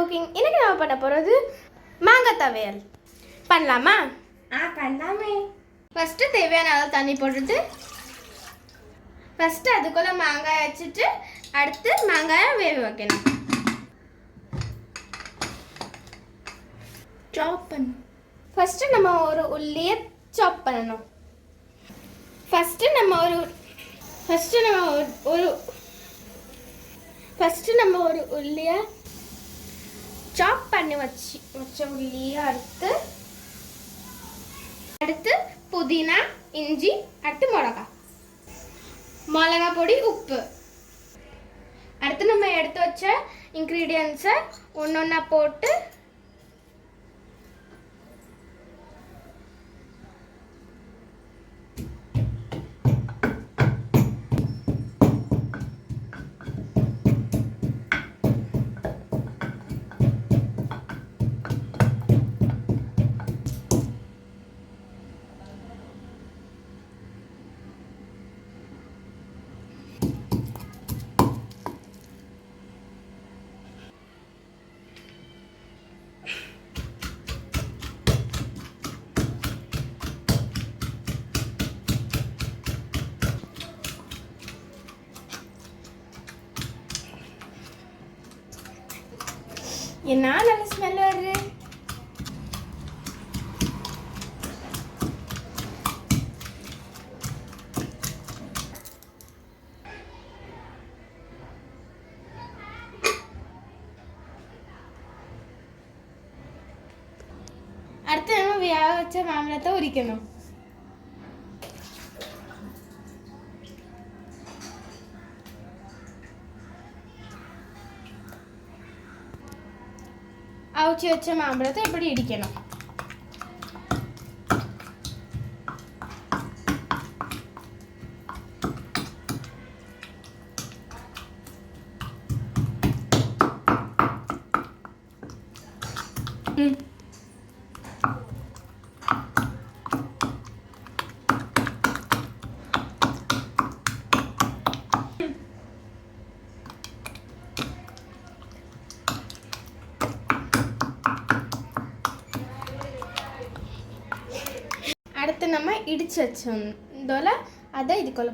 Cooking. இன்னைக்கு நம்ம பண்ண போகிறது மாங்காய் துவையல். பண்ணலாமா? பண்ணலாமே. ஃபஸ்ட்டு தேவையான அளவு தண்ணி போட்டுட்டு ஃபஸ்ட்டு அதுக்குள்ளே மாங்காய் வச்சுட்டு அடுத்து மாங்காயை வேக வைக்கணும். சாப் பண்ணணும். ஃபஸ்ட்டு நம்ம ஒரு உள்ளியை சாப் பண்ணணும். ஃபஸ்ட்டு நம்ம ஒரு உள்ளியை சாப் பண்ணி வச்ச உள்ளியை அடுத்து புதினா, இஞ்சி, அடுத்து மிளகா பொடி, உப்பு. அடுத்து நம்ம எடுத்து வச்ச இன்க்ரீடியன்ஸை ஒன்றா போட்டு என்ன நல்ல ஸ்மெல் வருது. அடுத்து நம்ம வேக வச்ச மாம்பழத்தை உரிக்கணும். அவிச்சு வச்ச மாம்பழத்தை இப்படி இடிக்கணும். அடுத்து நம்ம இடிச்சு வச்சோம் அதை இதுக்குள்ள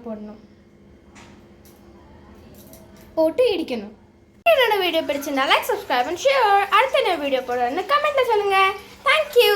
போட்டு இடிக்கணும். என்னோட வீடியோ பிடிச்சிருந்தா லைக், சப்ஸ்கிரைப் அண்ட் ஷேர். அடுத்த என்ன வீடியோ போடுறேன்னு கமெண்ட்ல சொல்லுங்க. தேங்க்யூ.